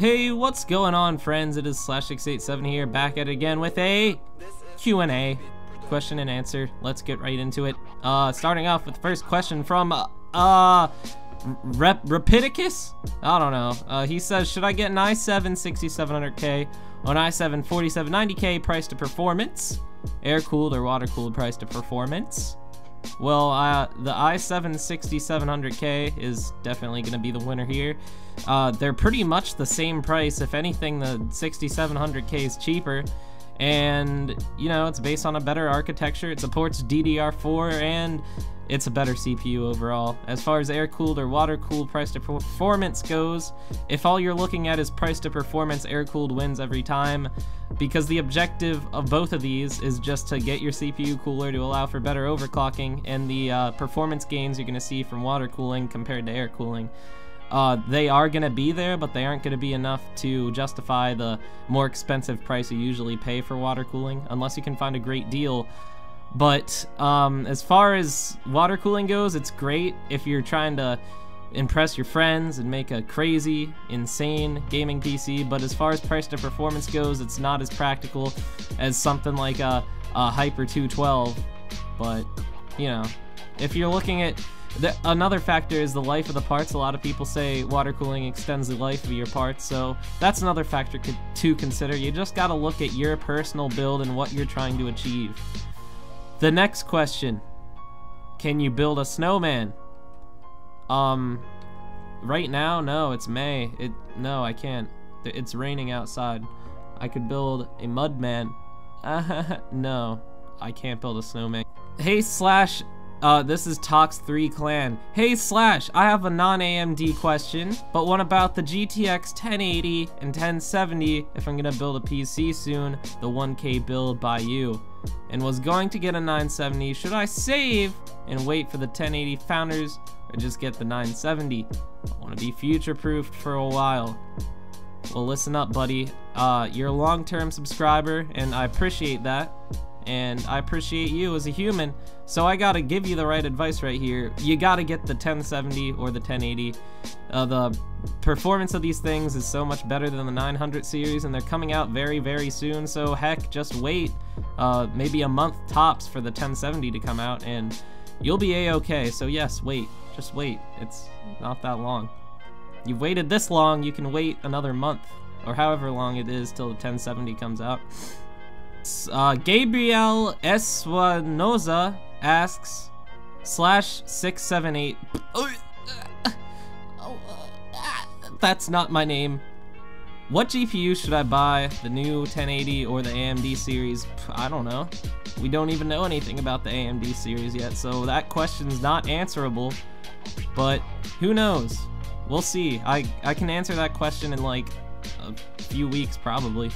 Hey, what's going on, friends? It is Slash687 here, back at it again with a Q&A, question and answer. Let's get right into it. Starting off with the first question from Rapidicus? I don't know. He says, should I get an i7 6700K or an i7 4790K price to performance? Air-cooled or water-cooled price to performance? Well, the i7 6700K is definitely going to be the winner here. They're pretty much the same price. If anything, the 6700K is cheaper. And, you know, it's based on a better architecture. It supports DDR4, and it's a better CPU overall. As far as air-cooled or water-cooled price to performance goes, if all you're looking at is price to performance, air-cooled wins every time, because the objective of both of these is just to get your CPU cooler to allow for better overclocking, and the performance gains you're going to see from water cooling compared to air cooling. They are going to be there, but they aren't going to be enough to justify the more expensive price you usually pay for water cooling, unless you can find a great deal. But as far as water cooling goes, it's great if you're trying to impress your friends and make a crazy, insane gaming PC, but as far as price to performance goes, it's not as practical as something like a Hyper 212. But, you know, if you're looking at... another factor is the life of the parts. A lot of people say water cooling extends the life of your parts, so that's another factor to consider. You just gotta look at your personal build and what you're trying to achieve. The next question, can you build a snowman? Right now, no, it's May. No, I can't. It's raining outside. I could build a mudman. No, I can't build a snowman. Hey, Slash, this is Tox3 Clan. Hey, Slash, I have a non-AMD question, but what about the GTX 1080 and 1070 if I'm gonna build a PC soon, the 1K build by you? And was going to get a 970, should I save and wait for the 1080 founders or just get the 970? I want to be future-proofed for a while. Well, listen up, buddy. You're a long-term subscriber, and I appreciate that. And I appreciate you as a human, so I gotta give you the right advice right here. You gotta get the 1070 or the 1080. The performance of these things is so much better than the 900 series, and they're coming out very, very soon, so heck, just wait maybe a month tops for the 1070 to come out, and you'll be a-okay. So yes, wait, just wait. It's not that long. You've waited this long, you can wait another month, or however long it is till the 1070 comes out. Gabriel Eswanoza asks, /678. That's not my name. What GPU should I buy? The new 1080 or the AMD series? I don't know. We don't even know anything about the AMD series yet, so that question's not answerable. But who knows? We'll see. I can answer that question in like a few weeks probably.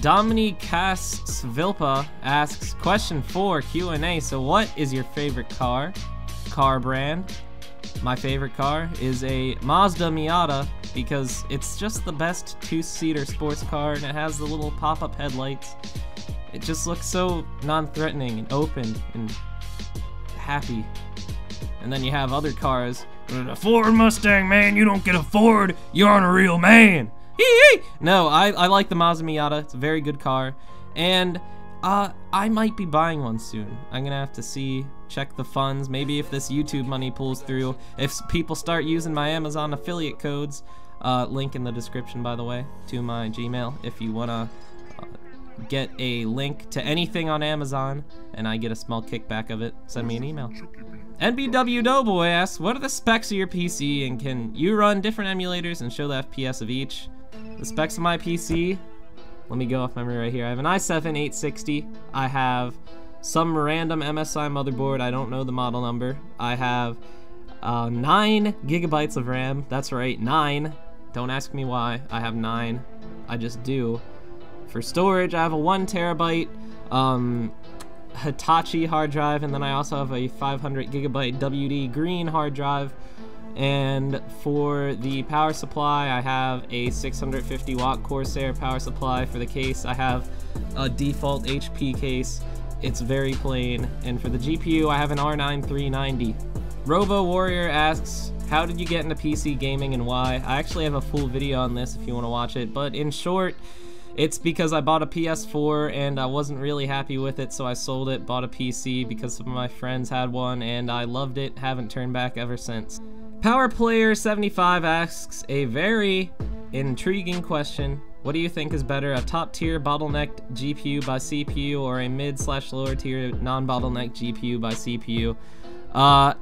Dominicas Svilpa asks, question 4 Q&A. So what is your favorite car brand? My favorite car is a Mazda Miata because it's just the best two-seater sports car, and it has the little pop-up headlights. It just looks so non-threatening and open and happy. And then you have other cars. A Ford Mustang, man, you don't get a Ford, you aren't a real man. No, I like the Mazda Miata. It's a very good car, and I might be buying one soon. I'm gonna have to see, check the funds, maybe if this YouTube money pulls through, if people start using my Amazon affiliate codes, link in the description, by the way, to my Gmail, if you wanna get a link to anything on Amazon, and I get a small kickback of it, send me an email. NBW Doughboy asks, what are the specs of your PC, and can you run different emulators and show the FPS of each? The specs of my PC, let me go off memory right here. I have an i7 860. I have some random MSI motherboard. I don't know the model number. I have 9 gigabytes of RAM. That's right, 9. Don't ask me why. I have 9. I just do. For storage, I have a 1 terabyte Hitachi hard drive, and then I also have a 500 gigabyte WD green hard drive. And for the power supply, I have a 650 watt Corsair power supply. For the case, I have a default HP case. It's very plain. And for the GPU, I have an R9 390. Robo Warrior asks, how did you get into PC gaming and why? I actually have a full video on this if you want to watch it, but in short, it's because I bought a PS4 and I wasn't really happy with it, so I sold it, bought a PC because some of my friends had one, and I loved it, haven't turned back ever since. Power Player 75 asks a very intriguing question. What do you think is better, a top tier bottlenecked GPU by CPU or a mid/lower tier non-bottlenecked GPU by CPU?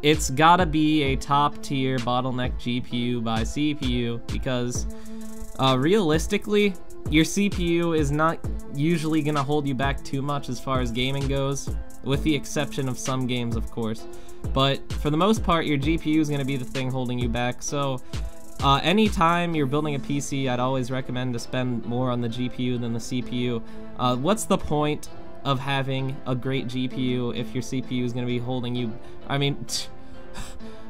It's gotta be a top tier bottlenecked GPU by CPU because realistically, your CPU is not usually gonna hold you back too much as far as gaming goes, with the exception of some games, of course. But for the most part, your GPU is gonna be the thing holding you back. So anytime you're building a PC, I'd always recommend to spend more on the GPU than the CPU. What's the point of having a great GPU if your CPU is gonna be holding you? I mean,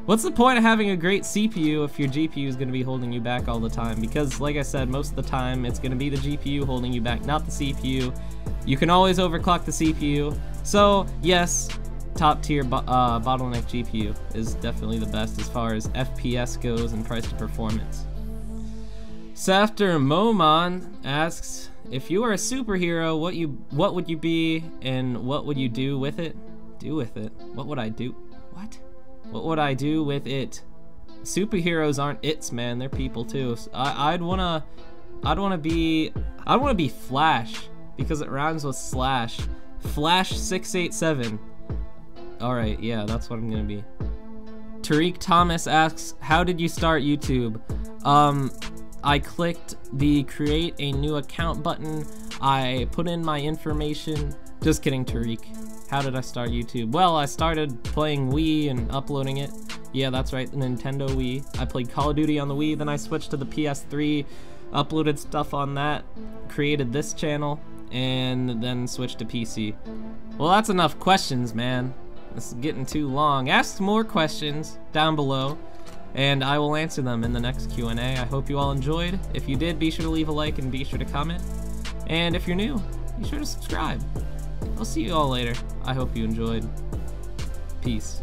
what's the point of having a great CPU if your GPU is going to be holding you back all the time? Because, like I said, most of the time it's going to be the GPU holding you back, not the CPU. You can always overclock the CPU. So, yes, top tier bottleneck GPU is definitely the best as far as FPS goes and price to performance. Safter Momon asks, if you were a superhero, what would you be and what would you do with it? What would I do? What would I do with it? Superheroes aren't its, man. They're people too. So I'd wanna be Flash because it rhymes with Slash. Slash687. All right, yeah, that's what I'm gonna be. Tariq Thomas asks, how did you start YouTube? I clicked the create a new account button. I put in my information. Just kidding, Tariq. How did I start YouTube? Well, I started playing Wii and uploading it. Yeah, that's right, the Nintendo Wii. I played Call of Duty on the Wii, then I switched to the PS3, uploaded stuff on that, created this channel, and then switched to PC. Well, that's enough questions, man. This is getting too long. Ask more questions down below, and I will answer them in the next Q&A. I hope you all enjoyed. If you did, be sure to leave a like and be sure to comment. And if you're new, be sure to subscribe. I'll see you all later. I hope you enjoyed. Peace.